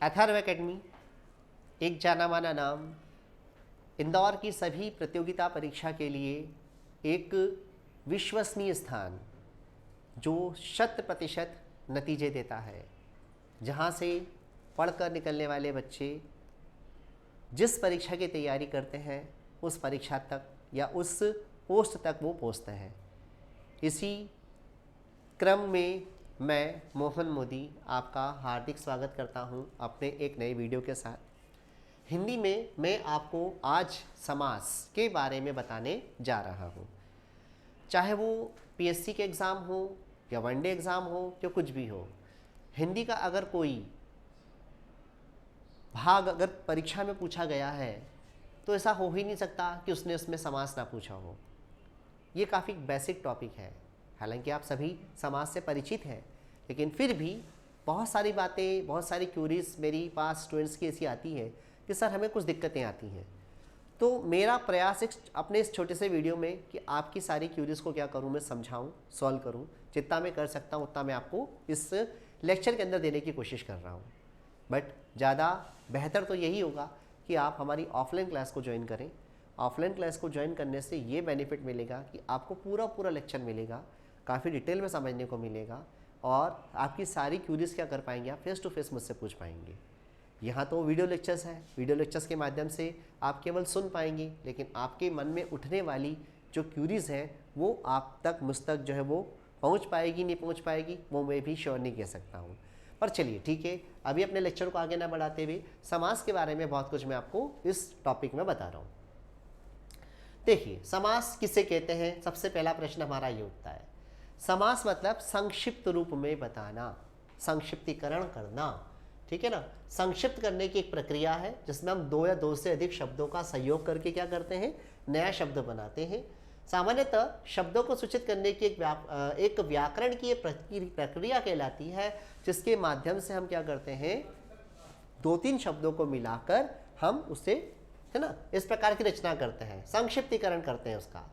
Atharva academy एक जाना माना नाम, इंदौर की सभी प्रतियोगिता परीक्षा के लिए एक विश्वसनीय स्थान जो 100% नतीजे देता है, जहाँ से पढ़कर निकलने वाले बच्चे जिस परीक्षा की तैयारी करते हैं उस परीक्षा तक या उस पोस्ट तक वो पहुँचते हैं। इसी क्रम में मैं मोहन मोदी आपका हार्दिक स्वागत करता हूं अपने एक नए वीडियो के साथ। हिंदी में मैं आपको आज समास के बारे में बताने जा रहा हूं। चाहे वो पीएससी के एग्ज़ाम हो या वनडे एग्ज़ाम हो या कुछ भी हो, हिंदी का अगर कोई भाग अगर परीक्षा में पूछा गया है तो ऐसा हो ही नहीं सकता कि उसने उसमें समास ना पूछा हो। ये काफ़ी बेसिक टॉपिक है। हालांकि आप सभी समाज से परिचित हैं, लेकिन फिर भी बहुत सारी बातें, बहुत सारी क्यूरीज मेरी पास स्टूडेंट्स की ऐसी आती है कि सर हमें कुछ दिक्कतें आती हैं। तो मेरा प्रयास अपने इस छोटे से वीडियो में कि आपकी सारी क्यूरीज को क्या करूं, मैं समझाऊं, सॉल्व करूं। जितना मैं कर सकता हूं उतना मैं आपको इस लेक्चर के अंदर देने की कोशिश कर रहा हूं। बट ज़्यादा बेहतर तो यही होगा कि आप हमारी ऑफलाइन क्लास को ज्वाइन करें। ऑफलाइन क्लास को ज्वाइन करने से ये बेनिफिट मिलेगा कि आपको पूरा लेक्चर मिलेगा, काफ़ी डिटेल में समझने को मिलेगा और आपकी सारी क्यूरीज क्या कर पाएंगे, आप फेस टू फेस मुझसे पूछ पाएंगे। यहाँ तो वीडियो लेक्चर्स है, वीडियो लेक्चर्स के माध्यम से आप केवल सुन पाएंगे, लेकिन आपके मन में उठने वाली जो क्यूरीज हैं वो आप तक, मुझ तक जो है वो पहुँच पाएगी नहीं पहुँच पाएगी वो मैं भी श्योर नहीं कह सकता हूँ। पर चलिए ठीक है, अभी अपने लेक्चर को आगे ना बढ़ाते हुए समास के बारे में बहुत कुछ मैं आपको इस टॉपिक में बता रहा हूँ। देखिए, समास किसे कहते हैं, सबसे पहला प्रश्न हमारा ये उठता है। समास मतलब संक्षिप्त रूप में बताना, संक्षिप्तीकरण करना, ठीक है ना। संक्षिप्त करने की एक प्रक्रिया है जिसमें हम दो या दो से अधिक शब्दों का संयोग करके क्या करते हैं, नया शब्द बनाते हैं। सामान्यतः शब्दों को सूचित करने की एक व्याकरण की प्रक्रिया कहलाती है, जिसके माध्यम से हम क्या करते हैं, दो तीन शब्दों को मिलाकर हम उसे, है ना, इस प्रकार की रचना करते हैं, संक्षिप्तीकरण करते हैं उसका।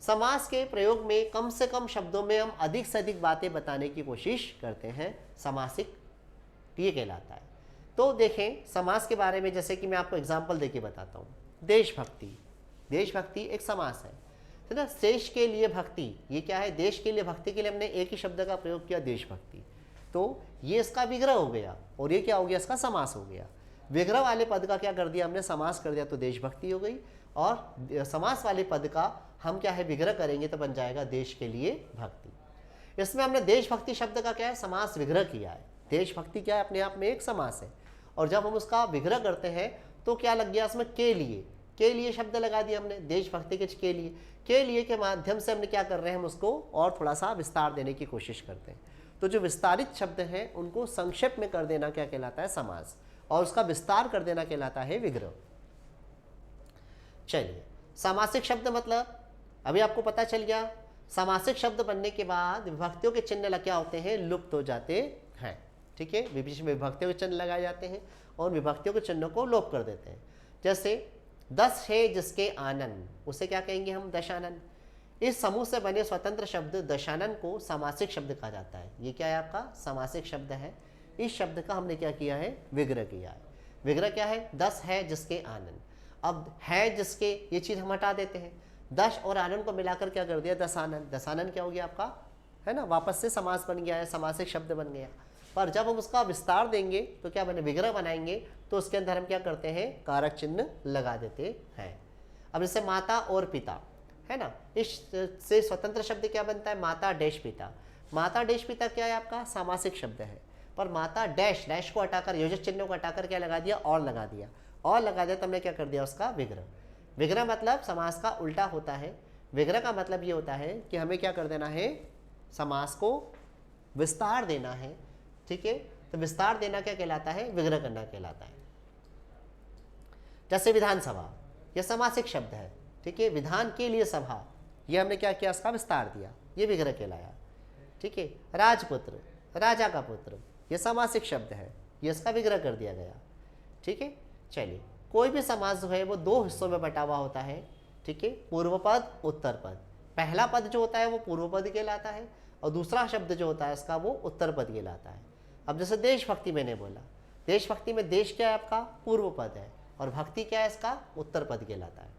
समास के प्रयोग में कम से कम शब्दों में हम अधिक से अधिक बातें बताने की कोशिश करते हैं, समासिक ये कहलाता है। तो देखें समास के बारे में, जैसे कि मैं आपको एग्जांपल देके बताता हूँ। देशभक्ति, देशभक्ति एक समास है ना। देश के लिए भक्ति, ये क्या है, देश के लिए भक्ति के लिए हमने एक ही शब्द का प्रयोग किया, देशभक्ति। तो ये इसका विग्रह हो गया और ये क्या हो गया, इसका समास हो गया। विग्रह वाले पद का क्या कर दिया हमने, समास कर दिया, तो देशभक्ति हो गई। और समास वाले पद का हम क्या है, विग्रह करेंगे तो बन जाएगा देश के लिए भक्ति। इसमें हमने देशभक्ति शब्द का क्या है, समास विग्रह किया है। देशभक्ति क्या है, अपने आप में एक समास है, और जब हम उसका विग्रह करते हैं तो क्या लग गया उसमें, के लिए शब्द लगा दिया हमने, देशभक्ति के लिए के माध्यम से हमने क्या कर रहे हैं, हम उसको और थोड़ा सा विस्तार देने की कोशिश करते हैं। तो जो विस्तारित शब्द हैं उनको संक्षेप में कर देना क्या कहलाता है, समास, और उसका विस्तार कर देना कहलाता है विग्रह। चलिए, सामासिक शब्द मतलब अभी आपको पता चल गया। सामासिक शब्द बनने के बाद विभक्तियों के चिन्ह क्या होते हैं, लुप्त हो जाते हैं, ठीक है। बीच में विभक्तियों के चिन्ह लगाए जाते हैं और विभक्तियों के चिन्हों को लोप कर देते हैं। जैसे 10 है जिसके आनन, उसे क्या कहेंगे हम, दशानन। इस समूह से बने स्वतंत्र शब्द दशानन को सामासिक शब्द कहा जाता है। ये क्या है, आपका सामासिक शब्द है। इस शब्द का हमने क्या किया है, विग्रह किया है। विग्रह क्या है, 10 है जिसके आनन। अब है जिसके, ये चीज हम हटा देते हैं, 10 और आनन को मिलाकर क्या कर दिया, दशानन। दशानन क्या हो गया आपका, है ना, वापस से समास बन गया है, सामासिक शब्द बन गया। पर जब हम उसका विस्तार देंगे तो क्या बने, विग्रह बनाएंगे, तो उसके अंदर हम क्या करते हैं, कारक चिन्ह लगा देते हैं। अब जैसे माता और पिता, है ना, इससे स्वतंत्र शब्द क्या बनता है, माता डैश पिता। माता डैश पिता क्या है, आपका सामासिक शब्द है। पर माता डैश, डैश को हटाकर, योजक चिन्ह को हटाकर क्या लगा दिया, और लगा दिया, और लगा दिया, तो हमने क्या कर दिया, उसका विग्रह। विग्रह मतलब समास का उल्टा होता है। विग्रह का मतलब ये होता है कि हमें क्या कर देना है, समास को विस्तार देना है, ठीक है। तो विस्तार देना क्या कहलाता है, विग्रह करना कहलाता है। जैसे विधानसभा, यह समासिक शब्द है, ठीक है। विधान के लिए सभा, यह हमने क्या किया, उसका विस्तार दिया, ये विग्रह कहलाया, ठीक है। राजपुत्र, राजा का पुत्र, यह सामासिक शब्द है, यह इसका विग्रह कर दिया गया, ठीक है। चलिए, कोई भी समास जो है वो दो हिस्सों में बटा हुआ होता है, ठीक है, पूर्व पद, उत्तर पद। पहला पद जो होता है वो पूर्व पद कहलाता है और दूसरा शब्द जो होता है इसका वो उत्तर पद कहलाता है। अब जैसे देशभक्ति मैंने बोला, देशभक्ति में देश क्या है आपका? पूर्व पद है, और भक्ति क्या है इसका? उत्तर पद कहलाता है।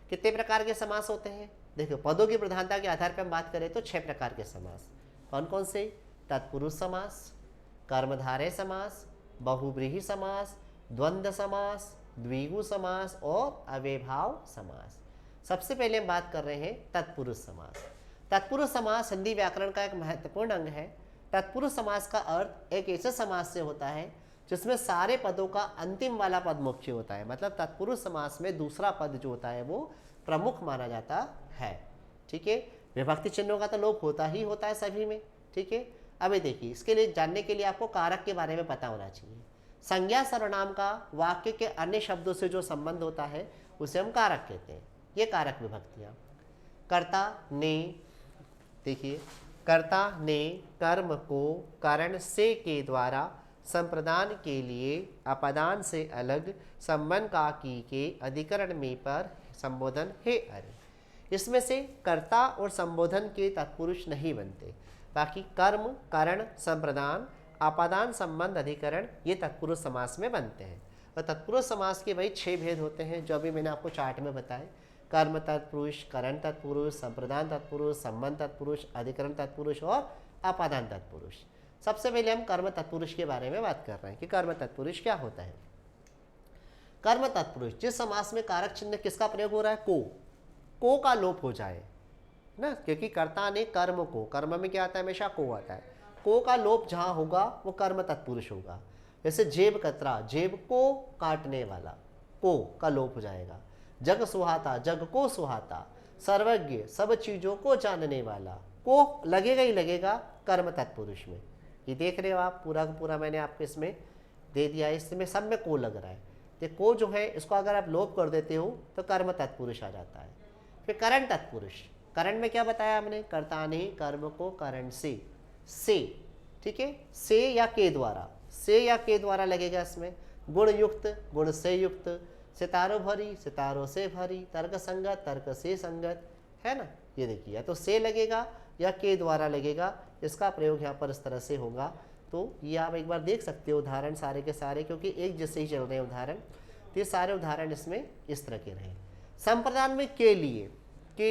कितने प्रकार के समास होते हैं? देखो, पदों की प्रधानता के आधार पर हम बात करें तो 6 प्रकार के समास। कौन कौन से? तत्पुरुष समास, कर्मधारय समास, बहुव्रीहि समास, द्वंद्व समास, द्विगु समास और अव्ययभाव समास। सबसे पहले हम बात कर रहे हैं तत्पुरुष समास। तत्पुरुष समास हिंदी व्याकरण का एक महत्वपूर्ण अंग है। तत्पुरुष समास का अर्थ एक ऐसे समास से होता है जिसमें सारे पदों का अंतिम वाला पद मुख्य होता है। मतलब तत्पुरुष समास में दूसरा पद जो होता है वो प्रमुख माना जाता है। ठीक है, विभक्ति चिन्हों का तो लोप होता ही होता है सभी में। ठीक है, अभी देखिए, इसके लिए जानने के लिए आपको कारक के बारे में पता होना चाहिए। संज्ञा सर्वनाम का वाक्य के अन्य शब्दों से जो संबंध होता है उसे हम कारक कहते हैं। ये कारक विभक्तियां। कर्ता ने, देखिए, कर्ता ने कर्म को कारण से के द्वारा संप्रदान के लिए अपदान से अलग संबंध का की के अधिकरण में पर संबोधन है अरे। इसमें से कर्ता और संबोधन के तत्पुरुष नहीं बनते, बाकी कर्म, करण, संप्रदान, आपादान, संबंध, अधिकरण ये तत्पुरुष समास में बनते हैं। और तत्पुरुष समास के वही 6 भेद होते हैं जो अभी मैंने आपको चार्ट में बताए। कर्म तत्पुरुष, करण तत्पुरुष, संप्रदान तत्पुरुष, संबंध तत्पुरुष, अधिकरण तत्पुरुष और आपादान तत्पुरुष। सबसे पहले हम कर्म तत्पुरुष के बारे में बात कर रहे हैं कि कर्म तत्पुरुष क्या होता है। कर्म तत्पुरुष जिस समास में कारक चिन्ह किसका प्रयोग हो रहा है? को का लोप हो जाए ना, क्योंकि कर्ता ने कर्म को, कर्म में क्या आता है? हमेशा को आता है। को का लोप जहां होगा वो कर्म तत्पुरुष होगा। जैसे जेब कतरा, जेब को काटने वाला, को का लोप हो जाएगा। जग सुहाता, जग को सुहाता। सर्वज्ञ, सब चीजों को जानने वाला, को लगेगा ही लगेगा कर्म तत्पुरुष में। ये देख रहे हो आप, पूरा का पूरा मैंने आपको इसमें दे दिया है, इसमें सब में को लग रहा है। तो को जो है इसको अगर आप लोप कर देते हो तो कर्म तत्पुरुष आ जाता है। फिर करण तत्पुरुष, करण में क्या बताया हमने? कर्ता ने कर्म को कारण से, ठीक है, से या के द्वारा, से या के द्वारा लगेगा इसमें। गुण युक्त, गुण से युक्त। सितारों भरी, सितारों से भरी। तर्क संगत, तर्क से संगत, है ना। ये देखिए, या तो से लगेगा या के द्वारा लगेगा। इसका प्रयोग यहाँ पर इस तरह से होगा। तो ये आप एक बार देख सकते हो उदाहरण सारे के सारे, क्योंकि एक जैसे ही चल रहे हैं उदाहरण, तो ये सारे उदाहरण इसमें इस तरह के रहे। संप्रदान में के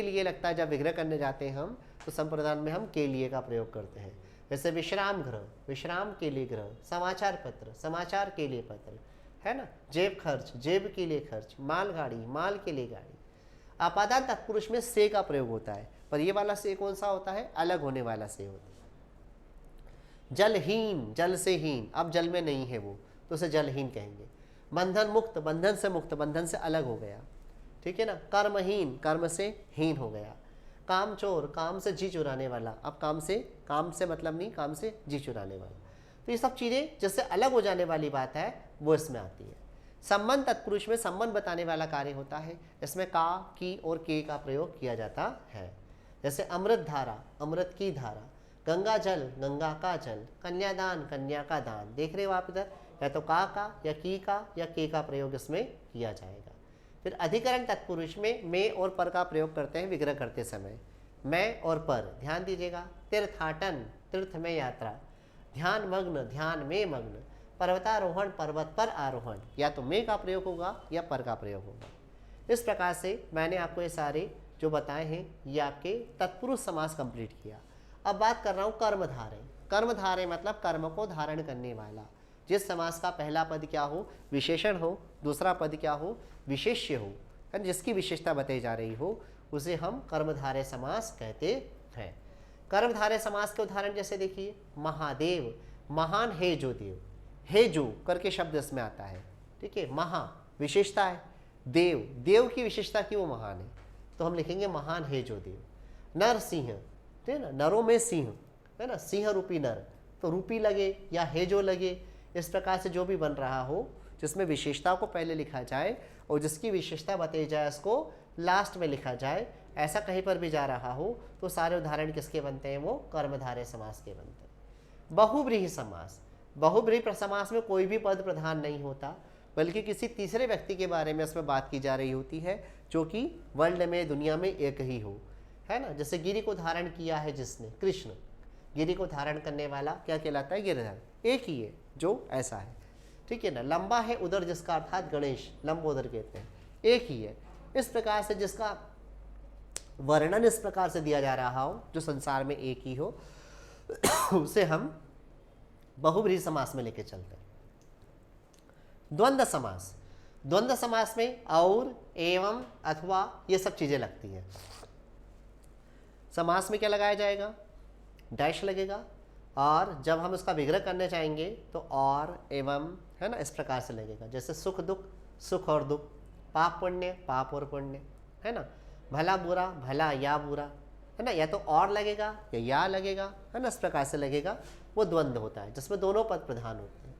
लिए लगता है जब विग्रह करने जाते हैं हम, तो संप्रदान में हम के लिए का प्रयोग करते हैं। जैसे विश्राम गृह, विश्राम के लिए गृह। समाचार पत्र, समाचार के लिए पत्र, है ना। जेब खर्च, जेब के लिए खर्च। माल गाड़ी, माल के लिए गाड़ी। आपादान तत्पुरुष में से का प्रयोग होता है, पर ये वाला से कौन सा होता है? अलग होने वाला से होता है। जलहीन, जल से हीन, अब जल में नहीं है वो, तो उसे जलहीन कहेंगे। बंधन मुक्त, बंधन से मुक्त, बंधन से अलग हो गया, ठीक है ना। कर्महीन, कर्म से हीन हो गया। काम चोर, काम से जी चुराने वाला, अब काम से मतलब नहीं, काम से जी चुराने वाला। तो ये सब चीज़ें जिससे अलग हो जाने वाली बात है वो इसमें आती है। संबंध तत्पुरुष में संबंध बताने वाला कार्य होता है। इसमें का, की और के का प्रयोग किया जाता है। जैसे अमृत धारा, अमृत की धारा। गंगा जल, गंगा का जल। कन्यादान, कन्या का दान। देख रहे हो आप इधर, या तो का या की का या के का प्रयोग इसमें किया जाएगा। फिर अधिकरण तत्पुरुष में और पर का प्रयोग करते हैं विग्रह करते समय। मैं और पर, ध्यान दीजिएगा। तीर्थाटन, तीर्थ में यात्रा। ध्यान मग्न, ध्यान में मग्न। पर्वतारोहण, पर्वत पर आरोहण, या तो में का प्रयोग होगा या पर का प्रयोग होगा। इस प्रकार से मैंने आपको ये सारे जो बताए हैं ये आपके तत्पुरुष समास कंप्लीट किया। अब बात कर रहा हूँ कर्मधारय। कर्मधारय मतलब कर्म को धारण करने वाला। जिस समास का पहला पद क्या हो? विशेषण हो। दूसरा पद क्या हो? विशेष्य हो। जिसकी विशेषता बताई जा रही हो उसे हम कर्मधारय समास कहते हैं। कर्मधारय समास के उदाहरण जैसे देखिए, महादेव, महान है जो देव। है जो करके शब्द इसमें आता है, ठीक है। महा विशेषता है, देव, देव की विशेषता की वो महान है, तो हम लिखेंगे महान है जो देव। नर सिंह, ठीक है ना, नरों में सिंह, है ना, सिंह रूपी नर, तो रूपी लगे या है जो लगे। इस प्रकार से जो भी बन रहा हो जिसमें विशेषता को पहले लिखा जाए और जिसकी विशेषता बताई जाए उसको लास्ट में लिखा जाए, ऐसा कहीं पर भी जा रहा हो तो सारे उदाहरण किसके बनते हैं? वो कर्मधारय समास के बनते हैं। बहुव्रीहि समास, बहुव्रीहि समास में कोई भी पद प्रधान नहीं होता, बल्कि किसी तीसरे व्यक्ति के बारे में इसमें बात की जा रही होती है जो कि वर्ल्ड में, दुनिया में एक ही हो, है ना। जैसे गिरि को धारण किया है जिसने, कृष्ण, गिरि को धारण करने वाला क्या कहलाता है? गिरधर, एक ही है जो ऐसा है। ठीक है ना। लंबा है उदर जिसका, अर्थात गणेश, लंबोदर कहते हैं, एक ही है। इस प्रकार से जिसका वर्णन इस प्रकार से दिया जा रहा हो, जो संसार में एक ही हो, उसे हम बहुब्रीहि समास में लेके चलते हैं। द्वंद्व समास, द्वंद्व समास में और, एवं, अथवा ये सब चीजें लगती हैं। समास में क्या लगाया जाएगा, डैश लगेगा, और जब हम उसका विग्रह करने चाहेंगे तो और, एवं, है ना, इस प्रकार से लगेगा। जैसे सुख दुख, सुख और दुख, पाप पुण्य, पाप और पुण्य, है ना, भला बुरा, भला या बुरा, है ना, या तो और लगेगा या लगेगा, है ना, इस प्रकार से लगेगा। वो द्वंद्व होता है जिसमें दोनों पद प्रधान होते हैं।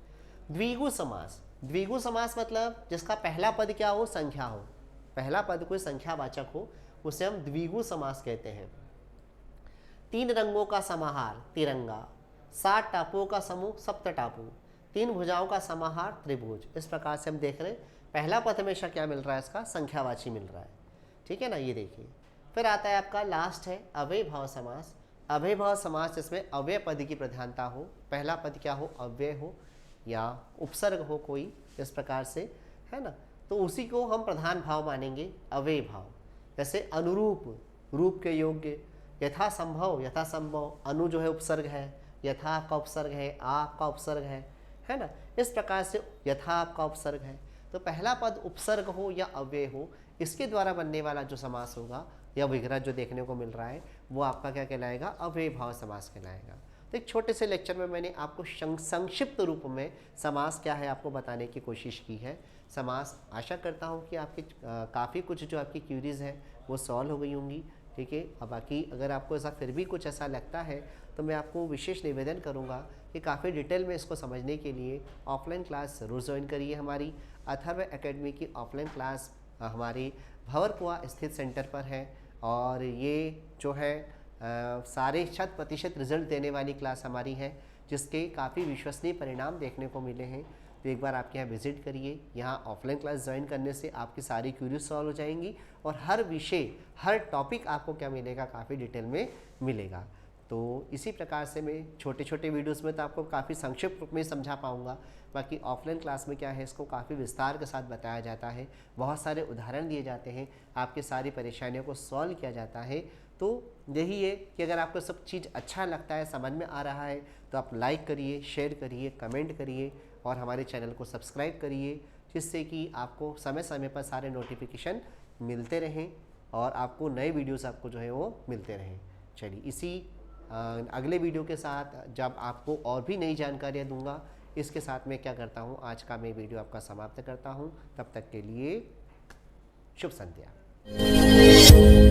द्विगु समास, द्विगु समास मतलब जिसका पहला पद क्या हो, संख्या हो, पहला पद कोई संख्यावाचक हो, उसे हम द्विगु समास कहते हैं। तीन रंगों का समाहार, तिरंगा, 7 टापुओं का समूह, सप्त टापू, 3 भुजाओं का समाहार, त्रिभुज। इस प्रकार से हम देख रहे हैं पहला पद हमेशा क्या मिल रहा है, इसका संख्यावाची मिल रहा है, ठीक है ना। ये देखिए, फिर आता है आपका लास्ट है अव्यय भाव समास। अव्यय भाव समास जिसमें अव्यय पद की प्रधानता हो, पहला पद क्या हो, अव्यय हो या उपसर्ग हो कोई, इस प्रकार से, है ना, तो उसी को हम प्रधान भाव मानेंगे, अव्यय भाव। जैसे अनुरूप, रूप के योग्य, यथा संभव, यथा संभव, अनु जो है उपसर्ग है, यथा आपका उपसर्ग है, आ आपका उपसर्ग है ना, इस प्रकार से यथा आपका उपसर्ग है। तो पहला पद उपसर्ग हो या अव्यय हो, इसके द्वारा बनने वाला जो समास होगा या विग्रह जो देखने को मिल रहा है, वो आपका क्या कहलाएगा, अव्यय भाव समास कहलाएगा। तो एक छोटे से लेक्चर में मैंने आपको संक्षिप्त रूप में समास क्या है आपको बताने की कोशिश की है। समास, आशा करता हूँ कि आपकी काफ़ी कुछ जो आपकी क्यूरीज हैं वो सॉल्व हो गई होंगी, ठीक है। अब बाकी अगर आपको ऐसा फिर भी कुछ ऐसा लगता है तो मैं आपको विशेष निवेदन करूंगा कि काफ़ी डिटेल में इसको समझने के लिए ऑफलाइन क्लास ज़रूर ज्वाइन करिए। हमारी अथर्व एकेडमी की ऑफलाइन क्लास हमारी भंवरकुआं स्थित सेंटर पर है, और ये जो है सारे 100% रिजल्ट देने वाली क्लास हमारी है, जिसके काफ़ी विश्वसनीय परिणाम देखने को मिले हैं। तो एक बार आपके यहाँ विजिट करिए। यहाँ ऑफलाइन क्लास ज्वाइन करने से आपकी सारी क्यूरीज सॉल्व हो जाएंगी, और हर विषय, हर टॉपिक आपको क्या मिलेगा, काफ़ी डिटेल में मिलेगा। तो इसी प्रकार से मैं छोटे छोटे वीडियोस में तो आपको काफ़ी संक्षिप्त रूप में समझा पाऊँगा, बाकी ऑफलाइन क्लास में क्या है, इसको काफ़ी विस्तार के साथ बताया जाता है, बहुत सारे उदाहरण दिए जाते हैं, आपकी सारी परेशानियों को सॉल्व किया जाता है। तो यही है कि अगर आपको सब चीज़ अच्छा लगता है, समझ में आ रहा है, तो आप लाइक करिए, शेयर करिए, कमेंट करिए, और हमारे चैनल को सब्सक्राइब करिए, जिससे कि आपको समय समय पर सारे नोटिफिकेशन मिलते रहें और आपको नए वीडियोस आपको जो है वो मिलते रहें। चलिए, इसी अगले वीडियो के साथ जब आपको और भी नई जानकारियाँ दूंगा, इसके साथ मैं क्या करता हूँ, आज का मैं वीडियो आपका समाप्त करता हूँ। तब तक के लिए शुभ संध्या।